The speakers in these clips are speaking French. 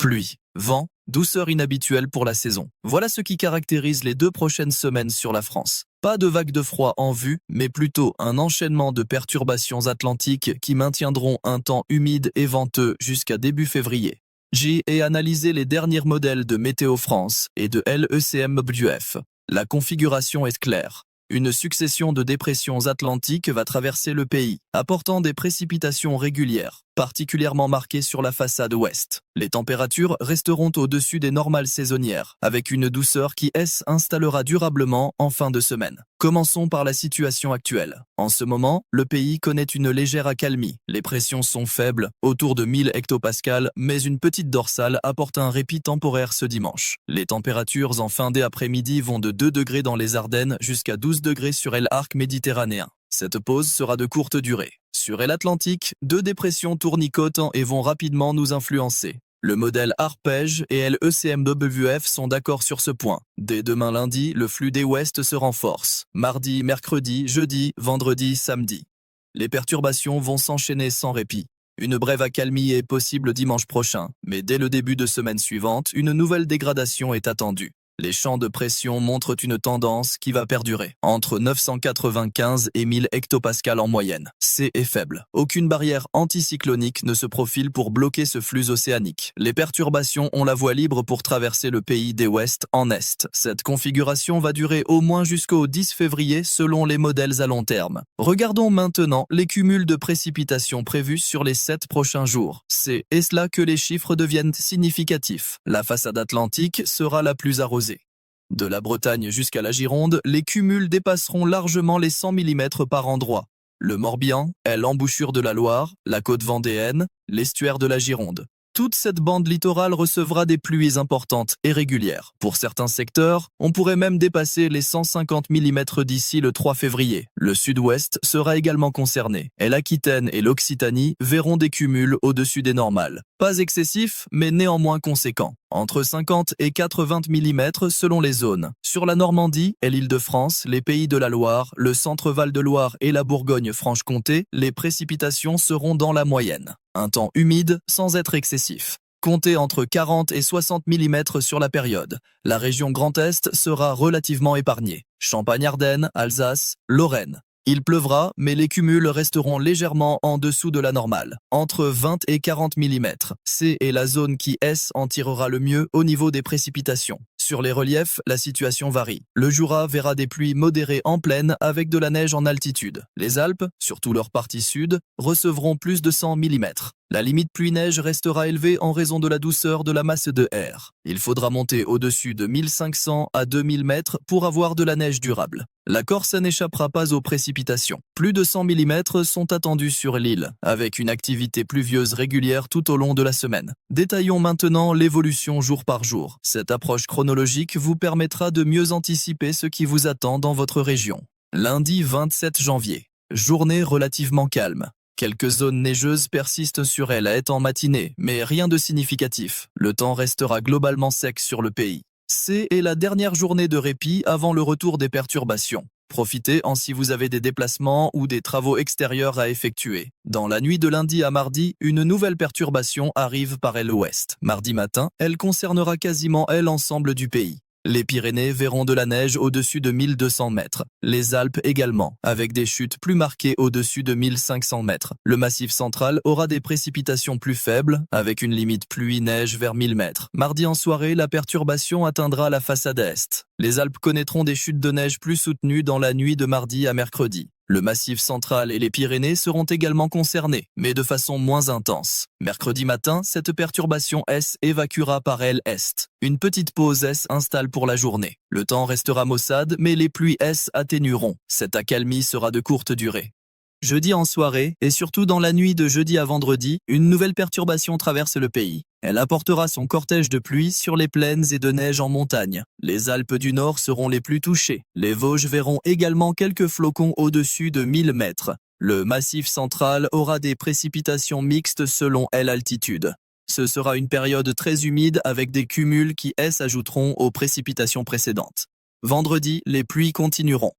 Pluie, vent, douceur inhabituelle pour la saison. Voilà ce qui caractérise les 2 prochaines semaines sur la France. Pas de vague de froid en vue, mais plutôt un enchaînement de perturbations atlantiques qui maintiendront un temps humide et venteux jusqu'à début février. J'ai analysé les derniers modèles de Météo France et de l'ECMWF. La configuration est claire. Une succession de dépressions atlantiques va traverser le pays, apportant des précipitations régulières, particulièrement marquées sur la façade ouest. Les températures resteront au-dessus des normales saisonnières, avec une douceur qui s'installera durablement en fin de semaine. Commençons par la situation actuelle. En ce moment, le pays connaît une légère accalmie. Les pressions sont faibles, autour de 1000 hectopascales, mais une petite dorsale apporte un répit temporaire ce dimanche. Les températures en fin d'après-midi vont de 2 degrés dans les Ardennes jusqu'à 12 degrés sur l'arc méditerranéen. Cette pause sera de courte durée. Sur l'Atlantique, 2 dépressions tournicotent et vont rapidement nous influencer. Le modèle Arpège et l'ECMWF sont d'accord sur ce point. Dès demain lundi, le flux des ouest se renforce. Mardi, mercredi, jeudi, vendredi, samedi. Les perturbations vont s'enchaîner sans répit. Une brève accalmie est possible dimanche prochain, mais dès le début de semaine suivante, une nouvelle dégradation est attendue. Les champs de pression montrent une tendance qui va perdurer, entre 995 et 1000 hectopascales en moyenne. C'est faible. Aucune barrière anticyclonique ne se profile pour bloquer ce flux océanique. Les perturbations ont la voie libre pour traverser le pays des ouest en est. Cette configuration va durer au moins jusqu'au 10 février selon les modèles à long terme. Regardons maintenant les cumuls de précipitations prévus sur les 7 prochains jours. C'est là que les chiffres deviennent significatifs. La façade atlantique sera la plus arrosée. De la Bretagne jusqu'à la Gironde, les cumuls dépasseront largement les 100 mm par endroit. Le Morbihan est l'embouchure de la Loire, la côte vendéenne, l'estuaire de la Gironde. Toute cette bande littorale recevra des pluies importantes et régulières. Pour certains secteurs, on pourrait même dépasser les 150 mm d'ici le 3 février. Le sud-ouest sera également concerné, et l'Aquitaine et l'Occitanie verront des cumuls au-dessus des normales. Pas excessifs, mais néanmoins conséquents. Entre 50 et 80 mm selon les zones. Sur la Normandie et l'Île-de-France, les Pays de la Loire, le centre-Val de Loire et la Bourgogne-Franche-Comté, les précipitations seront dans la moyenne. Un temps humide sans être excessif. Comptez entre 40 et 60 mm sur la période. La région Grand Est sera relativement épargnée. Champagne-Ardenne, Alsace, Lorraine. Il pleuvra, mais les cumuls resteront légèrement en dessous de la normale, entre 20 et 40 mm. C'est la zone qui en tirera le mieux au niveau des précipitations. Sur les reliefs, la situation varie. Le Jura verra des pluies modérées en plaine avec de la neige en altitude. Les Alpes, surtout leur partie sud, recevront plus de 100 mm. La limite pluie-neige restera élevée en raison de la douceur de la masse de air. Il faudra monter au-dessus de 1500 à 2000 mètres pour avoir de la neige durable. La Corse n'échappera pas aux précipitations. Plus de 100 mm sont attendus sur l'île, avec une activité pluvieuse régulière tout au long de la semaine. Détaillons maintenant l'évolution jour par jour. Cette approche chronologique vous permettra de mieux anticiper ce qui vous attend dans votre région. Lundi 27 janvier. Journée relativement calme. Quelques zones neigeuses persistent sur elle en matinée, mais rien de significatif. Le temps restera globalement sec sur le pays. C'est la dernière journée de répit avant le retour des perturbations. Profitez-en si vous avez des déplacements ou des travaux extérieurs à effectuer. Dans la nuit de lundi à mardi, une nouvelle perturbation arrive par l'ouest. Mardi matin, elle concernera quasiment l'ensemble du pays. Les Pyrénées verront de la neige au-dessus de 1200 mètres. Les Alpes également, avec des chutes plus marquées au-dessus de 1500 mètres. Le Massif central aura des précipitations plus faibles, avec une limite pluie-neige vers 1000 mètres. Mardi en soirée, la perturbation atteindra la façade est. Les Alpes connaîtront des chutes de neige plus soutenues dans la nuit de mardi à mercredi. Le Massif central et les Pyrénées seront également concernés, mais de façon moins intense. Mercredi matin, cette perturbation évacuera par est. Une petite pause installe pour la journée. Le temps restera maussade, mais les pluies atténueront. Cette accalmie sera de courte durée. Jeudi en soirée, et surtout dans la nuit de jeudi à vendredi, une nouvelle perturbation traverse le pays. Elle apportera son cortège de pluie sur les plaines et de neige en montagne. Les Alpes du Nord seront les plus touchées. Les Vosges verront également quelques flocons au-dessus de 1000 mètres. Le Massif central aura des précipitations mixtes selon l'altitude. Ce sera une période très humide avec des cumuls qui s'ajouteront aux précipitations précédentes. Vendredi, les pluies continueront.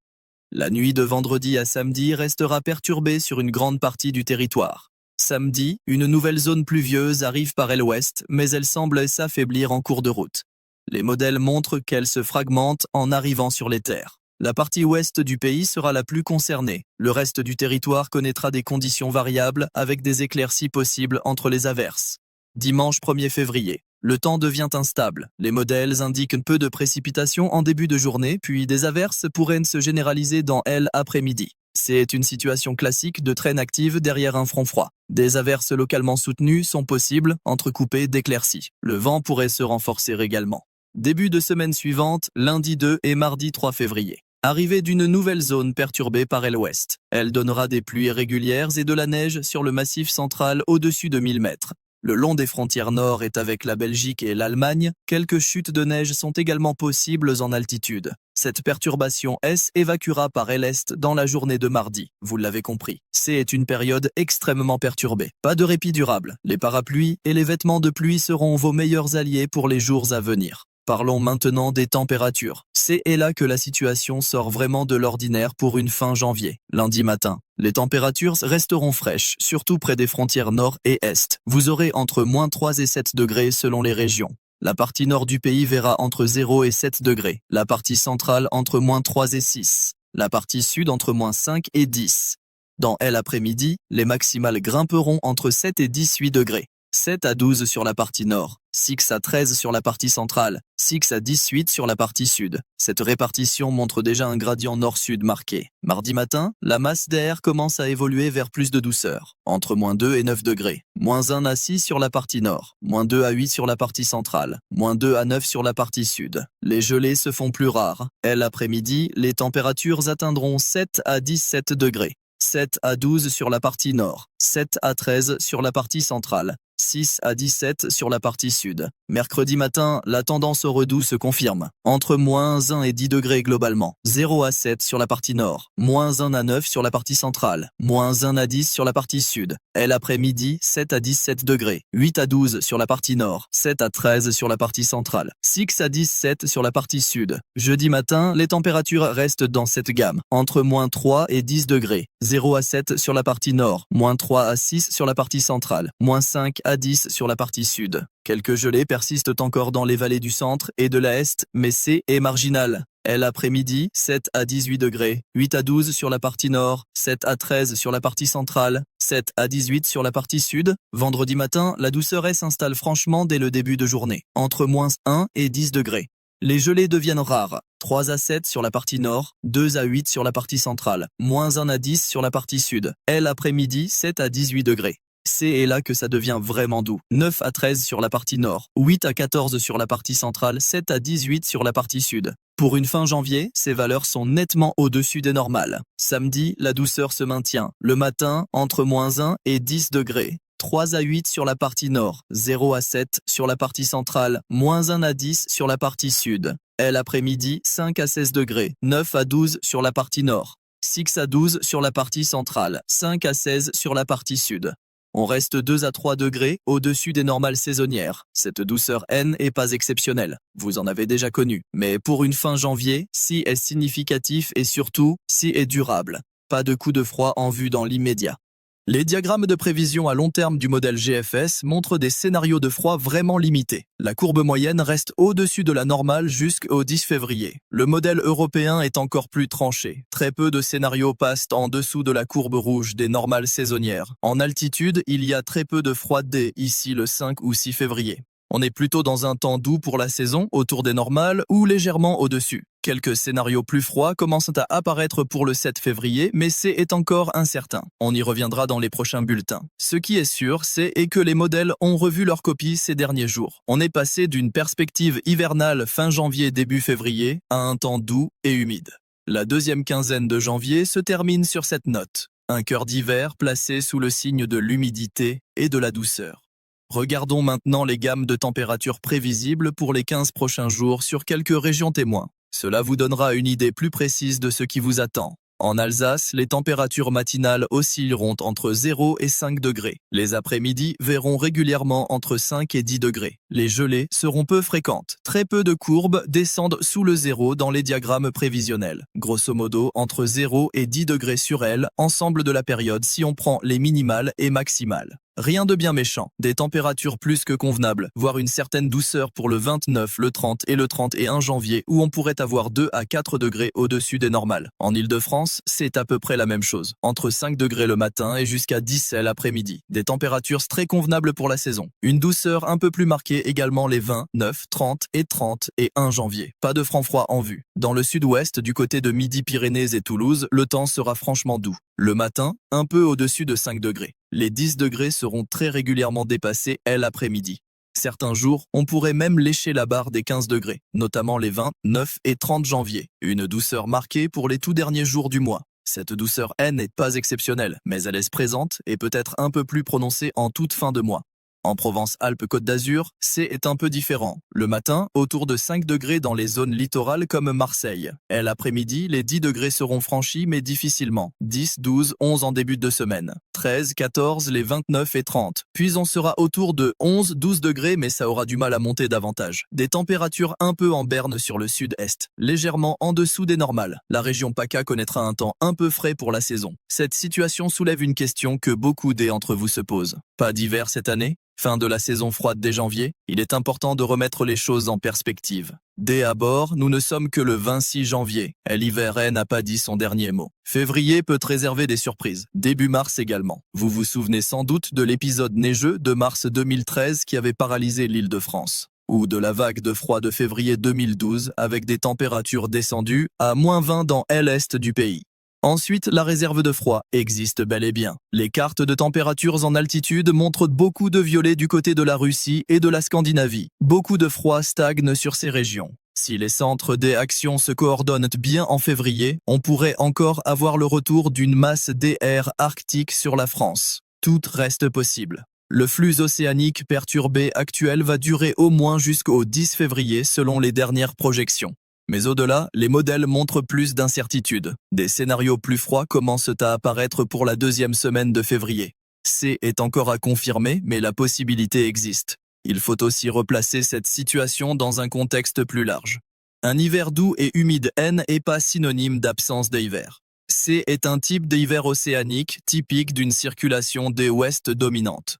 La nuit de vendredi à samedi restera perturbée sur une grande partie du territoire. Samedi, une nouvelle zone pluvieuse arrive par l'ouest, mais elle semble s'affaiblir en cours de route. Les modèles montrent qu'elle se fragmente en arrivant sur les terres. La partie ouest du pays sera la plus concernée. Le reste du territoire connaîtra des conditions variables avec des éclaircies possibles entre les averses. Dimanche 1er février. Le temps devient instable. Les modèles indiquent peu de précipitations en début de journée, puis des averses pourraient se généraliser dans l'après-midi. C'est une situation classique de traîne active derrière un front froid. Des averses localement soutenues sont possibles, entrecoupées d'éclaircies. Le vent pourrait se renforcer également. Début de semaine suivante, lundi 2 et mardi 3 février. Arrivée d'une nouvelle zone perturbée par l'ouest. Elle donnera des pluies régulières et de la neige sur le massif central au-dessus de 1000 mètres. Le long des frontières nord est avec la Belgique et l'Allemagne, quelques chutes de neige sont également possibles en altitude. Cette perturbation évacuera par l'est dans la journée de mardi, vous l'avez compris. C'est une période extrêmement perturbée. Pas de répit durable. Les parapluies et les vêtements de pluie seront vos meilleurs alliés pour les jours à venir. Parlons maintenant des températures. C'est là que la situation sort vraiment de l'ordinaire pour une fin janvier. Lundi matin, les températures resteront fraîches, surtout près des frontières nord et est. Vous aurez entre -3 et 7 degrés selon les régions. La partie nord du pays verra entre 0 et 7 degrés. La partie centrale entre -3 et 6. La partie sud entre -5 et 10. Dans l'après-midi, les maximales grimperont entre 7 et 18 degrés. 7 à 12 sur la partie nord, 6 à 13 sur la partie centrale, 6 à 18 sur la partie sud. Cette répartition montre déjà un gradient nord-sud marqué. Mardi matin, la masse d'air commence à évoluer vers plus de douceur, entre -2 et 9 degrés. -1 à 6 sur la partie nord, -2 à 8 sur la partie centrale, -2 à 9 sur la partie sud. Les gelées se font plus rares. L'après-midi, les températures atteindront 7 à 17 degrés. 7 à 12 sur la partie nord, 7 à 13 sur la partie centrale, 6 à 17 sur la partie sud. Mercredi matin, la tendance au redoux se confirme. Entre -1 et 10 degrés globalement. 0 à 7 sur la partie nord. -1 à 9 sur la partie centrale. -1 à 10 sur la partie sud. L'après-midi, 7 à 17 degrés. 8 à 12 sur la partie nord. 7 à 13 sur la partie centrale. 6 à 17 sur la partie sud. Jeudi matin, les températures restent dans cette gamme. Entre -3 et 10 degrés. 0 à 7 sur la partie nord. -3 à 6 sur la partie centrale. -5 à 10 sur la partie sud. Quelques gelées persistent encore dans les vallées du centre et de l'est, mais c'est marginal. L'après-midi, 7 à 18 degrés, 8 à 12 sur la partie nord, 7 à 13 sur la partie centrale, 7 à 18 sur la partie sud. Vendredi matin, la douceur s'installe franchement dès le début de journée, entre -1 et 10 degrés. Les gelées deviennent rares, 3 à 7 sur la partie nord, 2 à 8 sur la partie centrale, -1 à 10 sur la partie sud. L'après-midi, 7 à 18 degrés. C'est là que ça devient vraiment doux. 9 à 13 sur la partie nord, 8 à 14 sur la partie centrale, 7 à 18 sur la partie sud. Pour une fin janvier, ces valeurs sont nettement au-dessus des normales. Samedi, la douceur se maintient. Le matin, entre -1 et 10 degrés. 3 à 8 sur la partie nord, 0 à 7 sur la partie centrale, -1 à 10 sur la partie sud. L'après-midi, 5 à 16 degrés, 9 à 12 sur la partie nord, 6 à 12 sur la partie centrale, 5 à 16 sur la partie sud. On reste 2 à 3 degrés au-dessus des normales saisonnières. Cette douceur n'est pas exceptionnelle, vous en avez déjà connu. Mais pour une fin janvier, si est significatif et surtout, si est durable. Pas de coup de froid en vue dans l'immédiat. Les diagrammes de prévision à long terme du modèle GFS montrent des scénarios de froid vraiment limités. La courbe moyenne reste au-dessus de la normale jusqu'au 10 février. Le modèle européen est encore plus tranché. Très peu de scénarios passent en dessous de la courbe rouge des normales saisonnières. En altitude, il y a très peu de froid dès ici le 5 ou 6 février. On est plutôt dans un temps doux pour la saison, autour des normales ou légèrement au-dessus. Quelques scénarios plus froids commencent à apparaître pour le 7 février, mais c'est encore incertain. On y reviendra dans les prochains bulletins. Ce qui est sûr, c'est que les modèles ont revu leur copie ces derniers jours. On est passé d'une perspective hivernale fin janvier début février à un temps doux et humide. La deuxième quinzaine de janvier se termine sur cette note. Un cœur d'hiver placé sous le signe de l'humidité et de la douceur. Regardons maintenant les gammes de températures prévisibles pour les 15 prochains jours sur quelques régions témoins. Cela vous donnera une idée plus précise de ce qui vous attend. En Alsace, les températures matinales oscilleront entre 0 et 5 degrés. Les après-midi verront régulièrement entre 5 et 10 degrés. Les gelées seront peu fréquentes. Très peu de courbes descendent sous le zéro dans les diagrammes prévisionnels. Grosso modo, entre 0 et 10 degrés sur elle, ensemble de la période si on prend les minimales et maximales. Rien de bien méchant, des températures plus que convenables, voire une certaine douceur pour le 29, le 30 et le 31 janvier où on pourrait avoir 2 à 4 degrés au-dessus des normales. En Île-de-France, c'est à peu près la même chose, entre 5 degrés le matin et jusqu'à 10 l'après-midi. Des températures très convenables pour la saison. Une douceur un peu plus marquée également les 29, 30 et 1 janvier. Pas de franc froid en vue. Dans le sud-ouest, du côté de Midi-Pyrénées et Toulouse, le temps sera franchement doux. Le matin, un peu au-dessus de 5 degrés. Les 10 degrés seront très régulièrement dépassés l'après-midi. Certains jours, on pourrait même lécher la barre des 15 degrés, notamment les 29 et 30 janvier. Une douceur marquée pour les tout derniers jours du mois. Cette douceur n'est pas exceptionnelle, mais elle est présente et peut être un peu plus prononcée en toute fin de mois. En Provence-Alpes-Côte d'Azur, c'est un peu différent. Le matin, autour de 5 degrés dans les zones littorales comme Marseille. L'après-midi, les 10 degrés seront franchis mais difficilement. 10, 12, 11 en début de semaine. 13, 14, les 29 et 30. Puis on sera autour de 11, 12 degrés mais ça aura du mal à monter davantage. Des températures un peu en berne sur le sud-est. Légèrement en dessous des normales. La région PACA connaîtra un temps un peu frais pour la saison. Cette situation soulève une question que beaucoup d'entre vous se posent. Pas d'hiver cette année ? Fin de la saison froide dès janvier, il est important de remettre les choses en perspective. Dès à bord, nous ne sommes que le 26 janvier. L'hiver n'a pas dit son dernier mot. Février peut réserver des surprises. Début mars également. Vous vous souvenez sans doute de l'épisode neigeux de mars 2013 qui avait paralysé l'Île-de-France. Ou de la vague de froid de février 2012 avec des températures descendues à -20 dans l'est du pays. Ensuite, la réserve de froid existe bel et bien. Les cartes de températures en altitude montrent beaucoup de violet du côté de la Russie et de la Scandinavie. Beaucoup de froid stagne sur ces régions. Si les centres des actions se coordonnent bien en février, on pourrait encore avoir le retour d'une masse d'air arctique sur la France. Tout reste possible. Le flux océanique perturbé actuel va durer au moins jusqu'au 10 février selon les dernières projections. Mais au-delà, les modèles montrent plus d'incertitudes. Des scénarios plus froids commencent à apparaître pour la deuxième semaine de février. C'est encore à confirmer, mais la possibilité existe. Il faut aussi replacer cette situation dans un contexte plus large. Un hiver doux et humide n'est pas synonyme d'absence d'hiver. C'est un type d'hiver océanique typique d'une circulation des ouest dominante.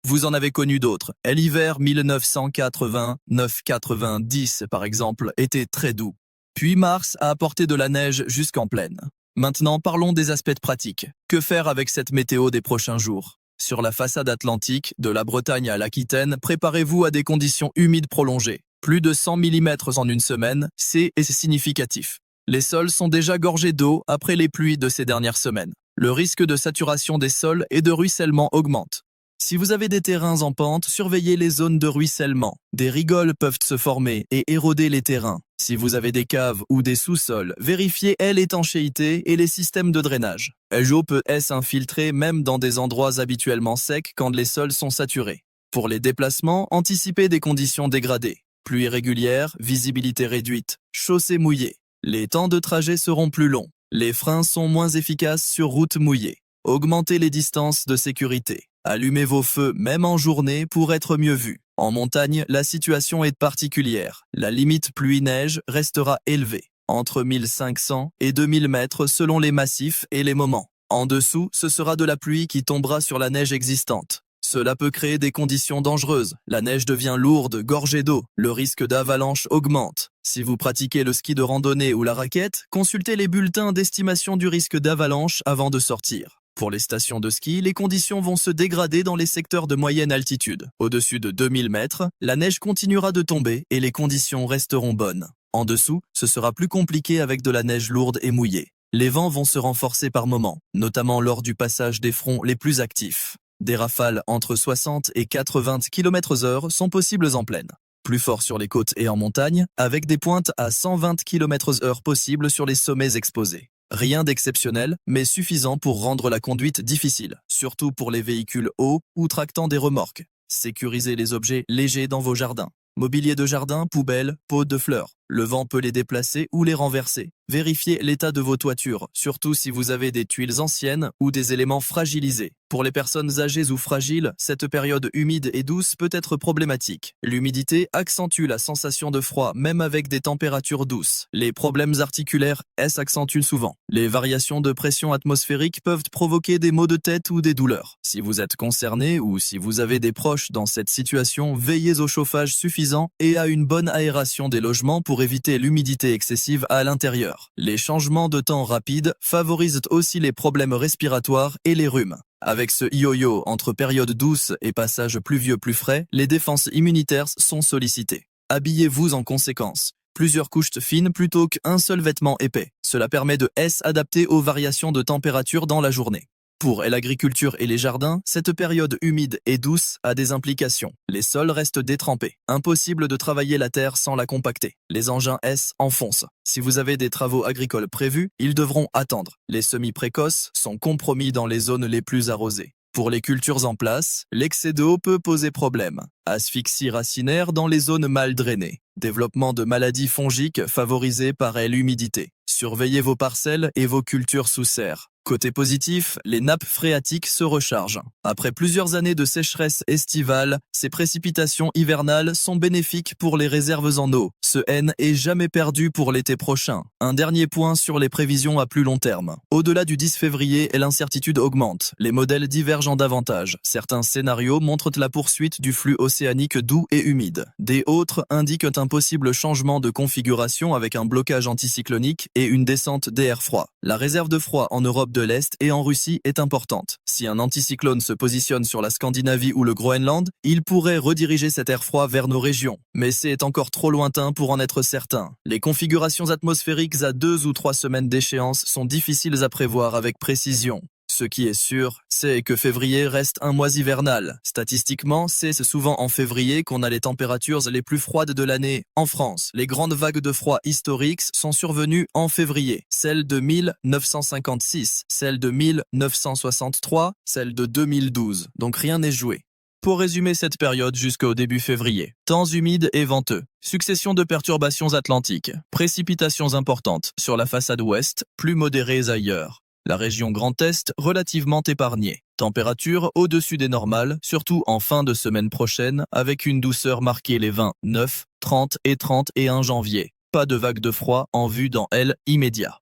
Vous en avez connu d'autres. L'hiver 1980-90 par exemple était très doux. Puis mars a apporté de la neige jusqu'en plaine. Maintenant parlons des aspects pratiques. Que faire avec cette météo des prochains jours ? Sur la façade atlantique, de la Bretagne à l'Aquitaine, préparez-vous à des conditions humides prolongées. Plus de 100 mm en une semaine, c'est significatif. Les sols sont déjà gorgés d'eau après les pluies de ces dernières semaines. Le risque de saturation des sols et de ruissellement augmente. Si vous avez des terrains en pente, surveillez les zones de ruissellement. Des rigoles peuvent se former et éroder les terrains. Si vous avez des caves ou des sous-sols, vérifiez l'étanchéité et les systèmes de drainage. L'eau peut s'infiltrer même dans des endroits habituellement secs quand les sols sont saturés. Pour les déplacements, anticipez des conditions dégradées. Pluie régulière, visibilité réduite, chaussées mouillées. Les temps de trajet seront plus longs. Les freins sont moins efficaces sur route mouillée. Augmentez les distances de sécurité. Allumez vos feux même en journée pour être mieux vus. En montagne, la situation est particulière. La limite pluie-neige restera élevée, entre 1500 et 2000 mètres selon les massifs et les moments. En dessous, ce sera de la pluie qui tombera sur la neige existante. Cela peut créer des conditions dangereuses. La neige devient lourde, gorgée d'eau. Le risque d'avalanche augmente. Si vous pratiquez le ski de randonnée ou la raquette, consultez les bulletins d'estimation du risque d'avalanche avant de sortir. Pour les stations de ski, les conditions vont se dégrader dans les secteurs de moyenne altitude. Au-dessus de 2000 mètres, la neige continuera de tomber et les conditions resteront bonnes. En dessous, ce sera plus compliqué avec de la neige lourde et mouillée. Les vents vont se renforcer par moments, notamment lors du passage des fronts les plus actifs. Des rafales entre 60 et 80 km/h sont possibles en plaine. Plus fort sur les côtes et en montagne, avec des pointes à 120 km/h possibles sur les sommets exposés. Rien d'exceptionnel, mais suffisant pour rendre la conduite difficile, surtout pour les véhicules hauts ou tractant des remorques. Sécurisez les objets légers dans vos jardins. Mobilier de jardin, poubelles, pots de fleurs. Le vent peut les déplacer ou les renverser. Vérifiez l'état de vos toitures, surtout si vous avez des tuiles anciennes ou des éléments fragilisés. Pour les personnes âgées ou fragiles, cette période humide et douce peut être problématique. L'humidité accentue la sensation de froid même avec des températures douces. Les problèmes articulaires s'accentuent souvent. Les variations de pression atmosphérique peuvent provoquer des maux de tête ou des douleurs. Si vous êtes concerné ou si vous avez des proches dans cette situation, veillez au chauffage suffisant et à une bonne aération des logements pour éviter l'humidité excessive à l'intérieur. Les changements de temps rapides favorisent aussi les problèmes respiratoires et les rhumes. Avec ce yo-yo entre période douce et passage pluvieux plus frais, les défenses immunitaires sont sollicitées. Habillez-vous en conséquence. Plusieurs couches fines plutôt qu'un seul vêtement épais. Cela permet de s'adapter aux variations de température dans la journée. Pour l'agriculture et les jardins, cette période humide et douce a des implications. Les sols restent détrempés. Impossible de travailler la terre sans la compacter. Les engins enfoncent. Si vous avez des travaux agricoles prévus, ils devront attendre. Les semis précoces sont compromis dans les zones les plus arrosées. Pour les cultures en place, l'excès d'eau peut poser problème. Asphyxie racinaire dans les zones mal drainées. Développement de maladies fongiques favorisées par l'humidité. Surveillez vos parcelles et vos cultures sous serre. Côté positif, les nappes phréatiques se rechargent. Après plusieurs années de sécheresse estivale, ces précipitations hivernales sont bénéfiques pour les réserves en eau. Ce N est jamais perdu pour l'été prochain. Un dernier point sur les prévisions à plus long terme. Au-delà du 10 février, l'incertitude augmente. Les modèles divergent davantage. Certains scénarios montrent la poursuite du flux océanique doux et humide. Des autres indiquent un possible changement de configuration avec un blocage anticyclonique et une descente des airs froids. La réserve de froid en Europe de l'Est et en Russie est importante. Si un anticyclone se positionne sur la Scandinavie ou le Groenland, il pourrait rediriger cet air froid vers nos régions. Mais c'est encore trop lointain pour en être certain. Les configurations atmosphériques à 2 ou 3 semaines d'échéance sont difficiles à prévoir avec précision. Ce qui est sûr, c'est que février reste un mois hivernal. Statistiquement, c'est souvent en février qu'on a les températures les plus froides de l'année. En France, les grandes vagues de froid historiques sont survenues en février. Celles de 1956, celles de 1963, celles de 2012. Donc rien n'est joué. Pour résumer cette période jusqu'au début février, temps humide et venteux, succession de perturbations atlantiques, précipitations importantes sur la façade ouest, plus modérées ailleurs. La région Grand Est relativement épargnée. Température au-dessus des normales, surtout en fin de semaine prochaine, avec une douceur marquée les 29, 30 et 31 janvier. Pas de vague de froid en vue dans l'immédiat.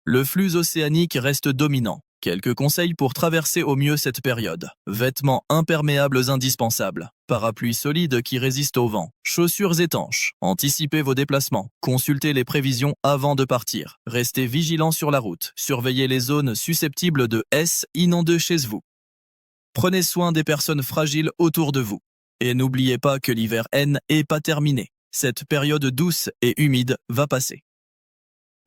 Le flux océanique reste dominant. Quelques conseils pour traverser au mieux cette période. Vêtements imperméables indispensables. Parapluie solide qui résiste au vent. Chaussures étanches. Anticipez vos déplacements. Consultez les prévisions avant de partir. Restez vigilants sur la route. Surveillez les zones susceptibles de inonder chez vous. Prenez soin des personnes fragiles autour de vous. Et n'oubliez pas que l'hiver n'est pas terminé. Cette période douce et humide va passer.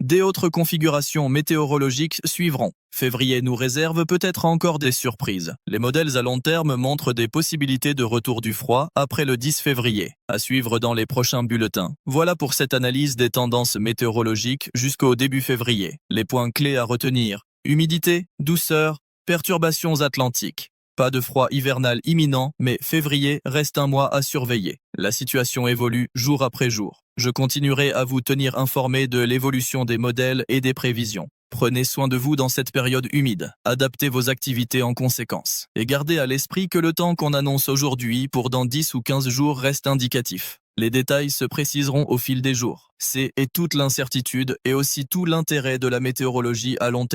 Des autres configurations météorologiques suivront. Février nous réserve peut-être encore des surprises. Les modèles à long terme montrent des possibilités de retour du froid après le 10 février. À suivre dans les prochains bulletins. Voilà pour cette analyse des tendances météorologiques jusqu'au début février. Les points clés à retenir. Humidité, douceur, perturbations atlantiques. Pas de froid hivernal imminent, mais février reste un mois à surveiller. La situation évolue jour après jour. Je continuerai à vous tenir informé de l'évolution des modèles et des prévisions. Prenez soin de vous dans cette période humide. Adaptez vos activités en conséquence. Et gardez à l'esprit que le temps qu'on annonce aujourd'hui pour dans 10 ou 15 jours reste indicatif. Les détails se préciseront au fil des jours. C'est toute l'incertitude et aussi tout l'intérêt de la météorologie à long terme.